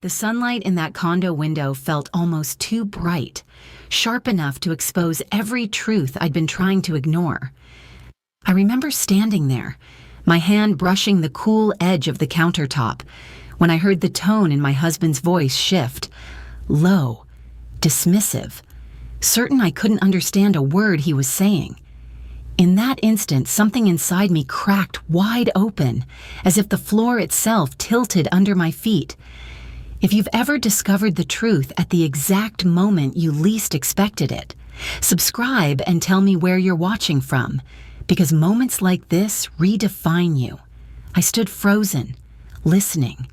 The sunlight in that condo window felt almost too bright, sharp enough to expose every truth I'd been trying to ignore. I remember standing there, my hand brushing the cool edge of the countertop, when I heard the tone in my husband's voice shift, low, dismissive, certain I couldn't understand a word he was saying. In that instant, something inside me cracked wide open, as if the floor itself tilted under my feet. If you've ever discovered the truth at the exact moment you least expected it, subscribe and tell me where you're watching from, because moments like this redefine you. I stood frozen, listening,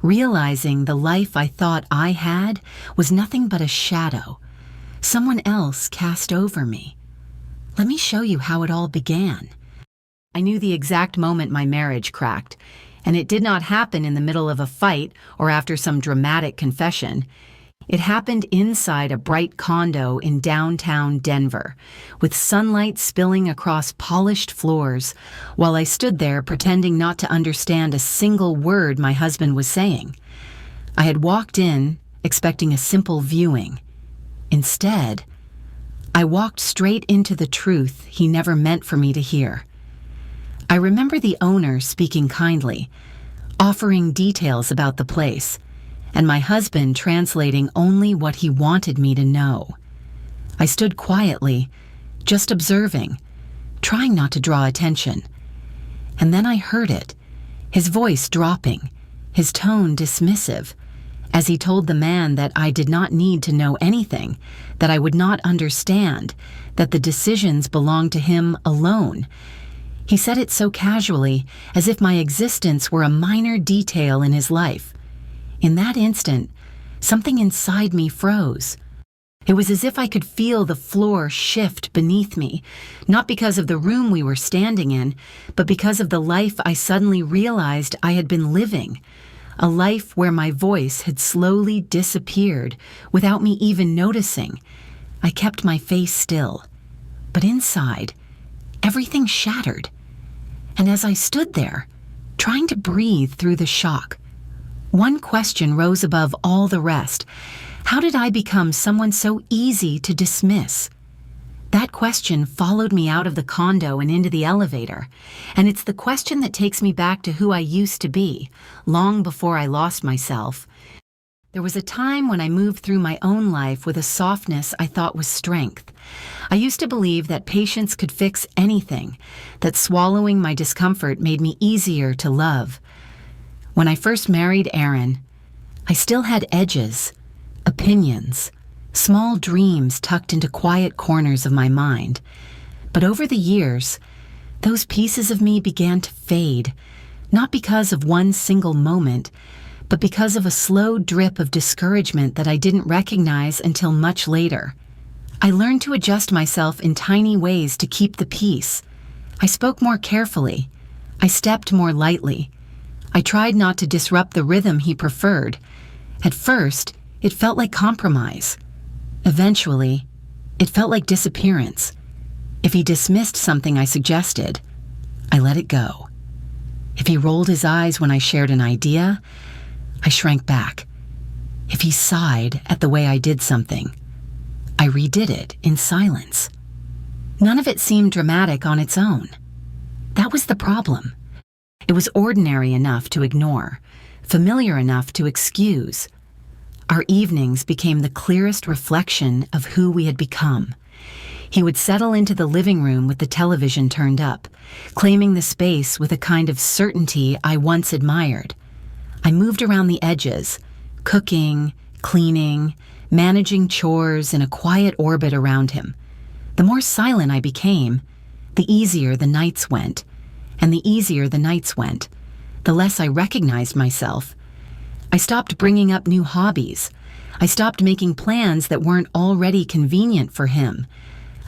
realizing the life I thought I had was nothing but a shadow, someone else cast over me. Let me show you how it all began. I knew the exact moment my marriage cracked, and it did not happen in the middle of a fight or after some dramatic confession. It happened inside a bright condo in downtown Denver, with sunlight spilling across polished floors, while I stood there pretending not to understand a single word my husband was saying. I had walked in, expecting a simple viewing. Instead, I walked straight into the truth he never meant for me to hear. I remember the owner speaking kindly, offering details about the place, and my husband translating only what he wanted me to know. I stood quietly, just observing, trying not to draw attention. And then I heard it, his voice dropping, his tone dismissive, as he told the man that I did not need to know anything, that I would not understand, that the decisions belonged to him alone. He said it so casually, as if my existence were a minor detail in his life. In that instant, something inside me froze. It was as if I could feel the floor shift beneath me, not because of the room we were standing in, but because of the life I suddenly realized I had been living. A life where my voice had slowly disappeared without me even noticing. I kept my face still, but inside, everything shattered. And as I stood there, trying to breathe through the shock, one question rose above all the rest. How did I become someone so easy to dismiss? That question followed me out of the condo and into the elevator, and it's the question that takes me back to who I used to be, long before I lost myself. There was a time when I moved through my own life with a softness I thought was strength. I used to believe that patience could fix anything, that swallowing my discomfort made me easier to love. When I first married Aaron, I still had edges, opinions, small dreams tucked into quiet corners of my mind. But over the years, those pieces of me began to fade, not because of one single moment, but because of a slow drip of discouragement that I didn't recognize until much later. I learned to adjust myself in tiny ways to keep the peace. I spoke more carefully. I stepped more lightly. I tried not to disrupt the rhythm he preferred. At first, it felt like compromise. Eventually, it felt like disappearance. If he dismissed something I suggested, I let it go. If he rolled his eyes when I shared an idea, I shrank back. If he sighed at the way I did something, I redid it in silence. None of it seemed dramatic on its own. That was the problem. It was ordinary enough to ignore, familiar enough to excuse. Our evenings became the clearest reflection of who we had become. He would settle into the living room with the television turned up, claiming the space with a kind of certainty I once admired. I moved around the edges, cooking, cleaning, managing chores in a quiet orbit around him. The more silent I became, the easier the nights went. And the easier the nights went, the less I recognized myself. I stopped bringing up new hobbies. I stopped making plans that weren't already convenient for him.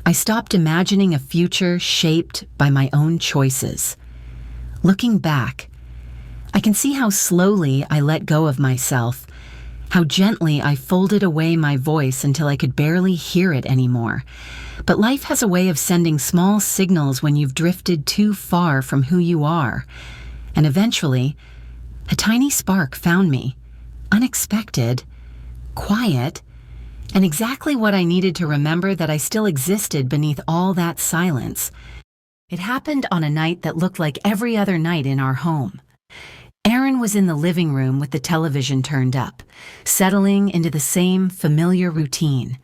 I stopped imagining a future shaped by my own choices. Looking back, I can see how slowly I let go of myself, how gently I folded away my voice until I could barely hear it anymore. But life has a way of sending small signals when you've drifted too far from who you are. And eventually, a tiny spark found me. unexpected, quiet, and exactly what I needed to remember that I still existed beneath all that silence. It happened on a night that looked like every other night in our home. Aaron was in the living room with the television turned up, settling into the same familiar routine.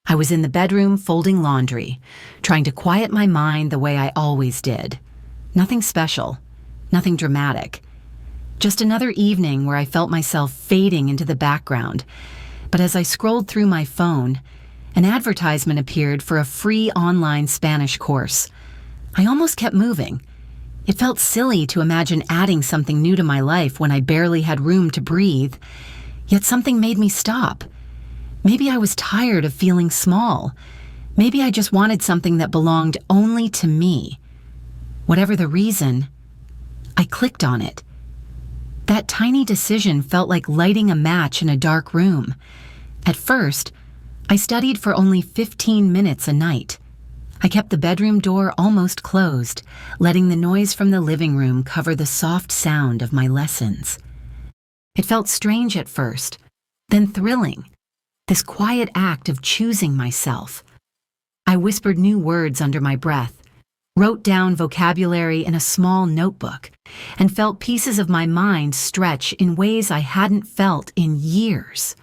I was in the bedroom folding laundry, trying to quiet my mind the way I always did. Nothing special, nothing dramatic. Just another evening where I felt myself fading into the background. But as I scrolled through my phone, an advertisement appeared for a free online Spanish course. I almost kept moving. It felt silly to imagine adding something new to my life when I barely had room to breathe, yet something made me stop. Maybe I was tired of feeling small. Maybe I just wanted something that belonged only to me. Whatever the reason, I clicked on it. That tiny decision felt like lighting a match in a dark room. At first, I studied for only 15 minutes a night. I kept the bedroom door almost closed, letting the noise from the living room cover the soft sound of my lessons. It felt strange at first, then thrilling. This quiet act of choosing myself. I whispered new words under my breath, wrote down vocabulary in a small notebook, and felt pieces of my mind stretch in ways I hadn't felt in years.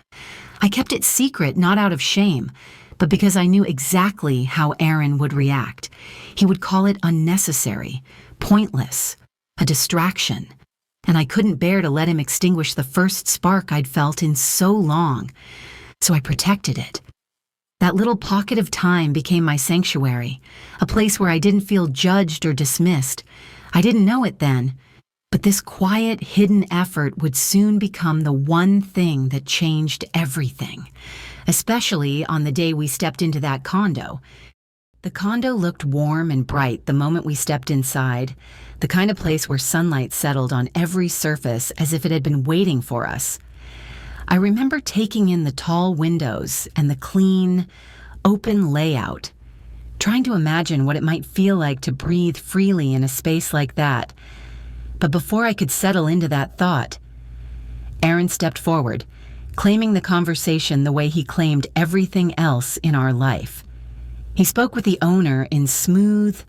I kept it secret not out of shame, but because I knew exactly how Aaron would react. He would call it unnecessary, pointless, a distraction, and I couldn't bear to let him extinguish the first spark I'd felt in so long. So I protected it. That little pocket of time became my sanctuary, a place where I didn't feel judged or dismissed. I didn't know it then, but this quiet, hidden effort would soon become the one thing that changed everything, especially on the day we stepped into that condo. The condo looked warm and bright the moment we stepped inside, the kind of place where sunlight settled on every surface as if it had been waiting for us. I remember taking in the tall windows and the clean, open layout, trying to imagine what it might feel like to breathe freely in a space like that. But before I could settle into that thought, Aaron stepped forward, claiming the conversation the way he claimed everything else in our life. He spoke with the owner in smooth,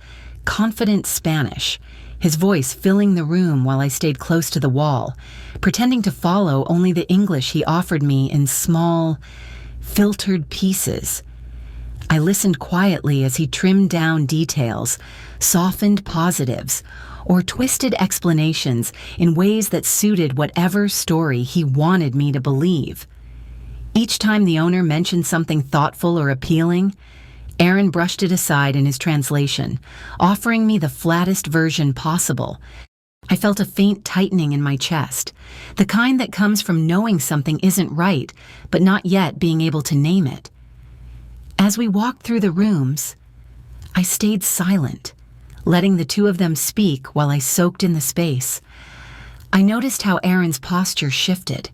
confident Spanish, his voice filling the room while I stayed close to the wall, pretending to follow only the English he offered me in small, filtered pieces. I listened quietly as he trimmed down details, softened positives, or twisted explanations in ways that suited whatever story he wanted me to believe. Each time the owner mentioned something thoughtful or appealing, Aaron brushed it aside in his translation, offering me the flattest version possible. I felt a faint tightening in my chest, the kind that comes from knowing something isn't right, but not yet being able to name it. As we walked through the rooms, I stayed silent, letting the two of them speak while I soaked in the space. I noticed how Aaron's posture shifted,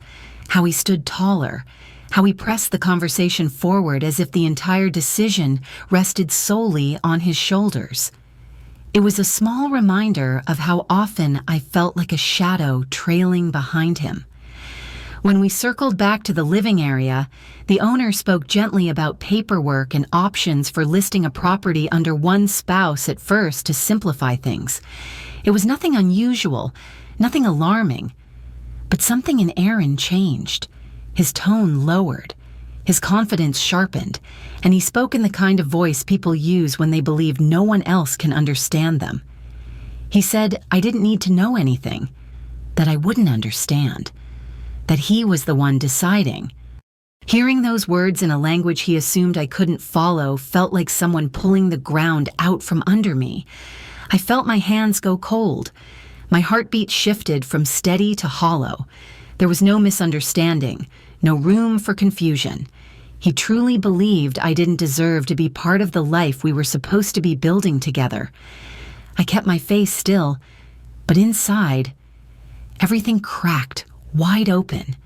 how he stood taller, how he pressed the conversation forward as if the entire decision rested solely on his shoulders. It was a small reminder of how often I felt like a shadow trailing behind him. When we circled back to the living area, the owner spoke gently about paperwork and options for listing a property under one spouse at first to simplify things. It was nothing unusual, nothing alarming, but something in Aaron changed. His tone lowered, his confidence sharpened, and he spoke in the kind of voice people use when they believe no one else can understand them. He said I didn't need to know anything, that I wouldn't understand, that he was the one deciding. Hearing those words in a language he assumed I couldn't follow felt like someone pulling the ground out from under me. I felt my hands go cold. My heartbeat shifted from steady to hollow. There was no misunderstanding, no room for confusion. He truly believed I didn't deserve to be part of the life we were supposed to be building together. I kept my face still, but inside, everything cracked wide open.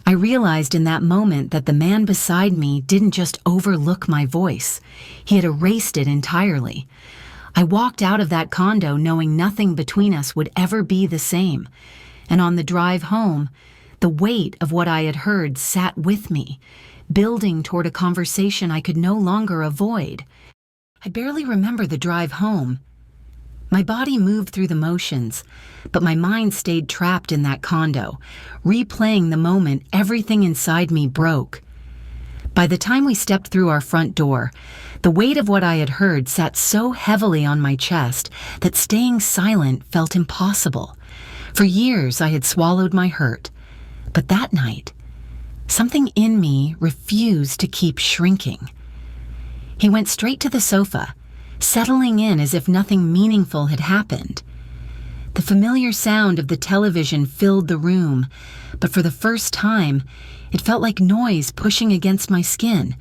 I realized in that moment that the man beside me didn't just overlook my voice. He had erased it entirely. I walked out of that condo knowing nothing between us would ever be the same. And on the drive home, The weight of what I had heard sat with me, building toward a conversation I could no longer avoid. I barely remember the drive home. My body moved through the motions, but my mind stayed trapped in that condo, replaying the moment everything inside me broke. By the time we stepped through our front door, the weight of what I had heard sat so heavily on my chest that staying silent felt impossible. For years I had swallowed my hurt, but that night, something in me refused to keep shrinking. He went straight to the sofa, settling in as if nothing meaningful had happened. The familiar sound of the television filled the room, but for the first time, it felt like noise pushing against my skin.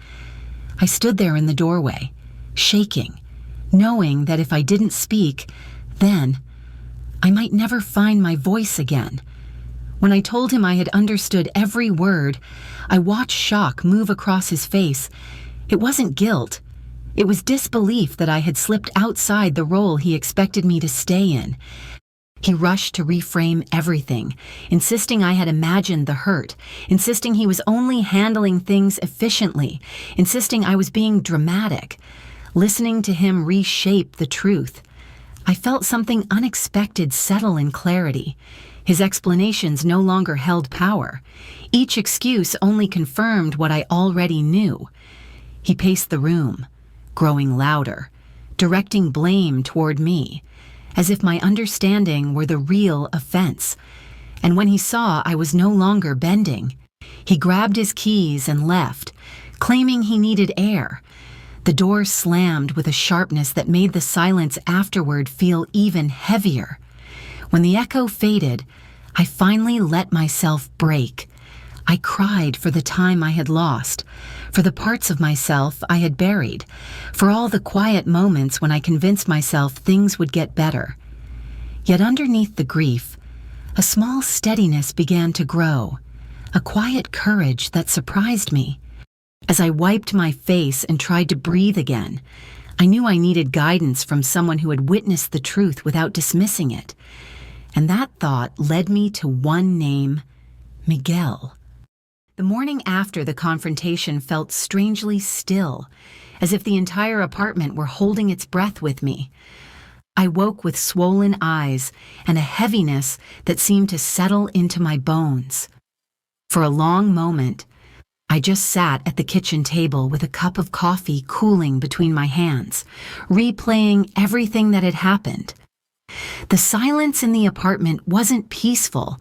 I stood there in the doorway, shaking, knowing that if I didn't speak, then I might never find my voice again. When I told him I had understood every word, I watched shock move across his face. It wasn't guilt. It was disbelief that I had slipped outside the role he expected me to stay in. He rushed to reframe everything, insisting I had imagined the hurt, insisting he was only handling things efficiently, insisting I was being dramatic. Listening to him reshape the truth, I felt something unexpected settle in clarity. His explanations no longer held power. Each excuse only confirmed what I already knew. He paced the room, growing louder, directing blame toward me, as if my understanding were the real offense. And when he saw I was no longer bending, he grabbed his keys and left, claiming he needed air. The door slammed with a sharpness that made the silence afterward feel even heavier. When the echo faded, I finally let myself break. I cried for the time I had lost, for the parts of myself I had buried, for all the quiet moments when I convinced myself things would get better. Yet underneath the grief, a small steadiness began to grow, a quiet courage that surprised me. As I wiped my face and tried to breathe again, I knew I needed guidance from someone who had witnessed the truth without dismissing it. And that thought led me to one name, Miguel. The morning after the confrontation felt strangely still, as if the entire apartment were holding its breath with me. I woke with swollen eyes and a heaviness that seemed to settle into my bones. For a long moment, I just sat at the kitchen table with a cup of coffee cooling between my hands, replaying everything that had happened. The silence in the apartment wasn't peaceful.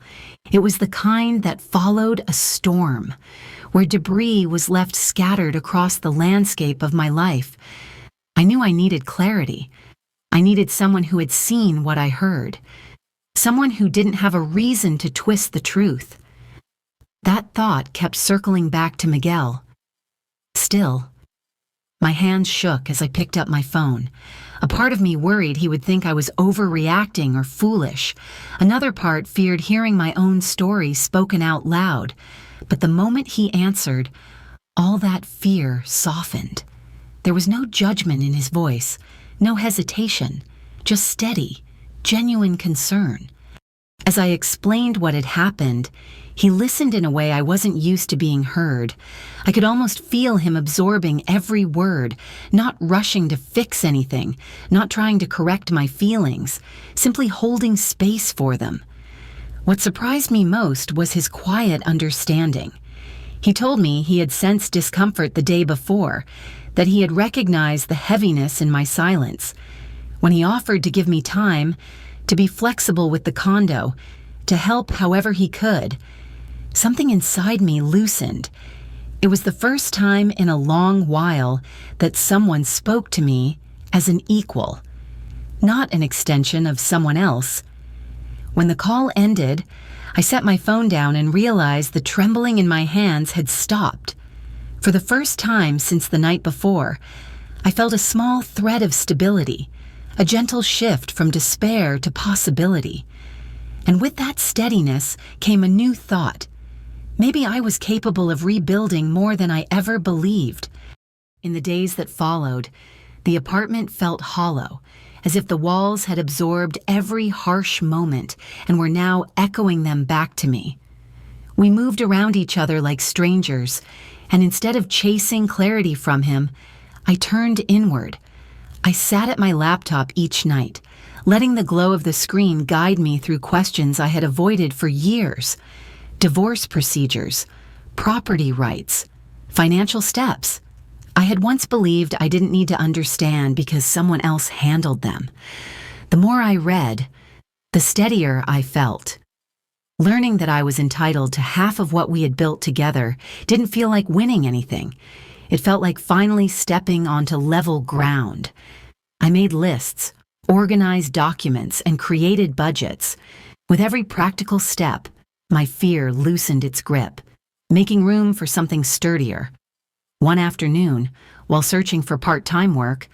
It was the kind that followed a storm, where debris was left scattered across the landscape of my life. I knew I needed clarity. I needed someone who had seen what I heard, someone who didn't have a reason to twist the truth. That thought kept circling back to Miguel. Still, my hands shook as I picked up my phone. A part of me worried he would think I was overreacting or foolish. Another part feared hearing my own story spoken out loud. But the moment he answered, all that fear softened. There was no judgment in his voice, no hesitation, just steady, genuine concern. As I explained what had happened, he listened in a way I wasn't used to being heard. I could almost feel him absorbing every word, not rushing to fix anything, not trying to correct my feelings, simply holding space for them. What surprised me most was his quiet understanding. He told me he had sensed discomfort the day before, that he had recognized the heaviness in my silence. When he offered to give me time, to be flexible with the condo, to help however he could, something inside me loosened. It was the first time in a long while that someone spoke to me as an equal, not an extension of someone else. When the call ended, I set my phone down and realized the trembling in my hands had stopped. For the first time since the night before, I felt a small thread of stability, a gentle shift from despair to possibility. And with that steadiness came a new thought. Maybe I was capable of rebuilding more than I ever believed. In the days that followed, the apartment felt hollow, as if the walls had absorbed every harsh moment and were now echoing them back to me. We moved around each other like strangers, and instead of chasing clarity from him, I turned inward. I sat at my laptop each night, letting the glow of the screen guide me through questions I had avoided for years. Divorce procedures, property rights, financial steps. I had once believed I didn't need to understand because someone else handled them. The more I read, the steadier I felt. Learning that I was entitled to half of what we had built together didn't feel like winning anything. It felt like finally stepping onto level ground. I made lists, organized documents, and created budgets. With every practical step, my fear loosened its grip, making room for something sturdier. One afternoon, while searching for part-time work,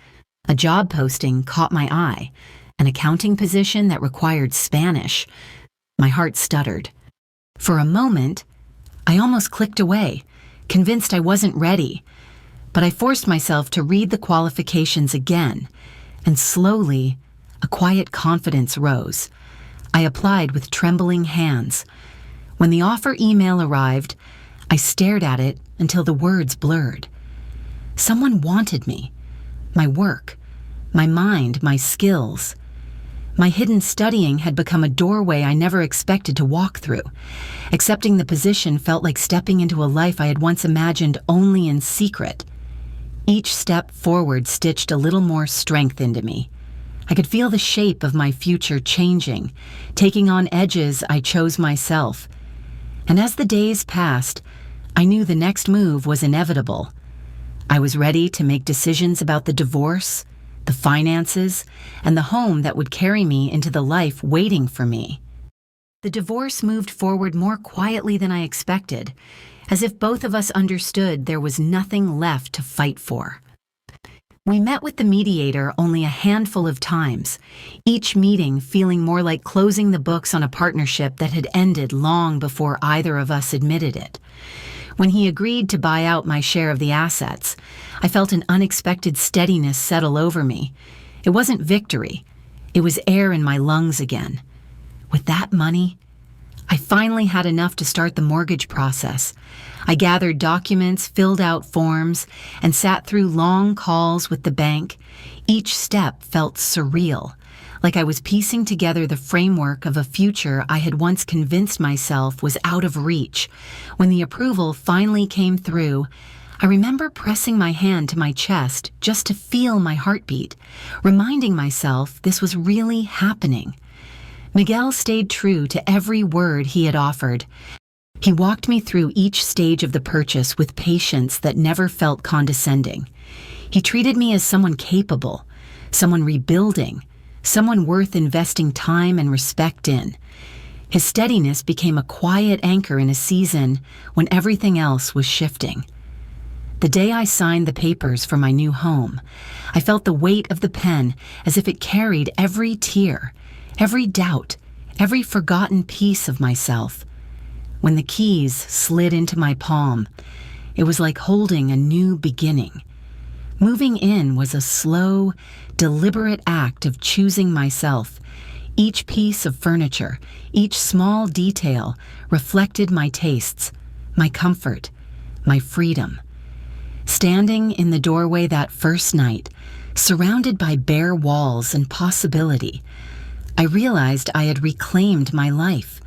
a job posting caught my eye, an accounting position that required Spanish. My heart stuttered. For a moment, I almost clicked away, convinced I wasn't ready. But I forced myself to read the qualifications again, and slowly, a quiet confidence rose. I applied with trembling hands. When the offer email arrived, I stared at it until the words blurred. Someone wanted me, my work, my mind, my skills. My hidden studying had become a doorway I never expected to walk through. Accepting the position felt like stepping into a life I had once imagined only in secret. Each step forward stitched a little more strength into me. I could feel the shape of my future changing, taking on edges I chose myself. And as the days passed, I knew the next move was inevitable. I was ready to make decisions about the divorce, the finances, and the home that would carry me into the life waiting for me. The divorce moved forward more quietly than I expected, as if both of us understood there was nothing left to fight for. We met with the mediator only a handful of times, each meeting feeling more like closing the books on a partnership that had ended long before either of us admitted it. When he agreed to buy out my share of the assets, I felt an unexpected steadiness settle over me. It wasn't victory. It was air in my lungs again. With that money, I finally had enough to start the mortgage process. I gathered documents, filled out forms, and sat through long calls with the bank. Each step felt surreal, like I was piecing together the framework of a future I had once convinced myself was out of reach. When the approval finally came through, I remember pressing my hand to my chest just to feel my heartbeat, reminding myself this was really happening. Miguel stayed true to every word he had offered. He walked me through each stage of the purchase with patience that never felt condescending. He treated me as someone capable, someone rebuilding, someone worth investing time and respect in. His steadiness became a quiet anchor in a season when everything else was shifting. The day I signed the papers for my new home, I felt the weight of the pen as if it carried every tear, every doubt, every forgotten piece of myself. When the keys slid into my palm, it was like holding a new beginning. Moving in was a slow, deliberate act of choosing myself. Each piece of furniture, each small detail reflected my tastes, my comfort, my freedom. Standing in the doorway that first night, surrounded by bare walls and possibility, I realized I had reclaimed my life.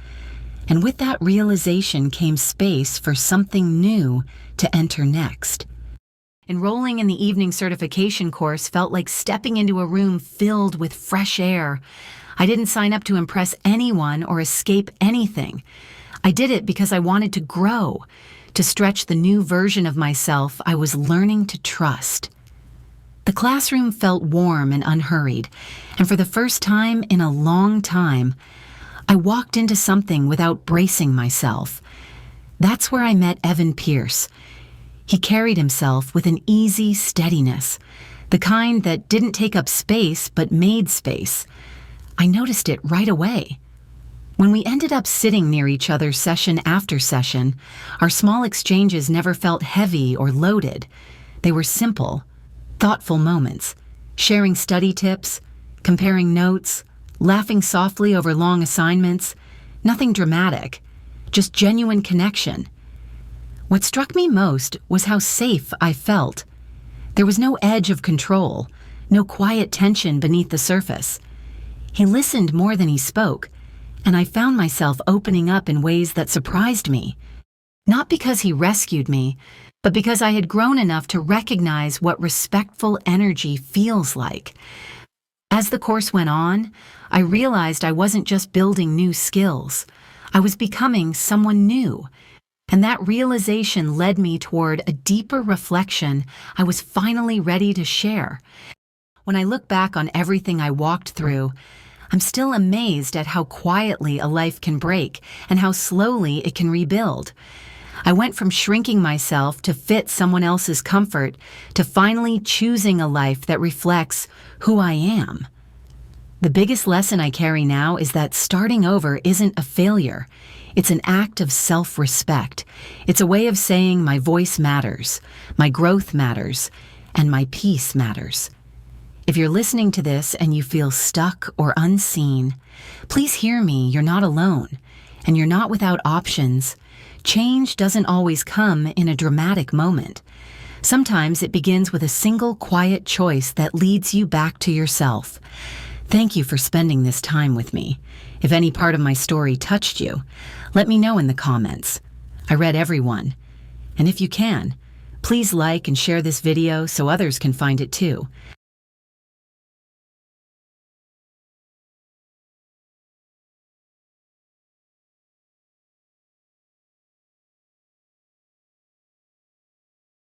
And with that realization came space for something new to enter next. Enrolling in the evening certification course felt like stepping into a room filled with fresh air. I didn't sign up to impress anyone or escape anything. I did it because I wanted to grow, to stretch the new version of myself I was learning to trust. The classroom felt warm and unhurried, and for the first time in a long time, I walked into something without bracing myself. That's where I met Evan Pierce. He carried himself with an easy steadiness, the kind that didn't take up space but made space. I noticed it right away. When we ended up sitting near each other session after session, our small exchanges never felt heavy or loaded. They were simple, thoughtful moments, sharing study tips, comparing notes, laughing softly over long assignments. Nothing dramatic, just genuine connection. What struck me most was how safe I felt. There was no edge of control, no quiet tension beneath the surface. He listened more than he spoke, and I found myself opening up in ways that surprised me. Not because he rescued me, but because I had grown enough to recognize what respectful energy feels like. As the course went on, I realized I wasn't just building new skills. I was becoming someone new. And that realization led me toward a deeper reflection I was finally ready to share. When I look back on everything I walked through, I'm still amazed at how quietly a life can break and how slowly it can rebuild. I went from shrinking myself to fit someone else's comfort to finally choosing a life that reflects who I am. The biggest lesson I carry now is that starting over isn't a failure. It's an act of self-respect. It's a way of saying my voice matters, my growth matters, and my peace matters. If you're listening to this and you feel stuck or unseen, please hear me, you're not alone, and you're not without options. Change doesn't always come in a dramatic moment. Sometimes it begins with a single quiet choice that leads you back to yourself. Thank you for spending this time with me. If any part of my story touched you, let me know in the comments. I read every one. And if you can, please like and share this video so others can find it too.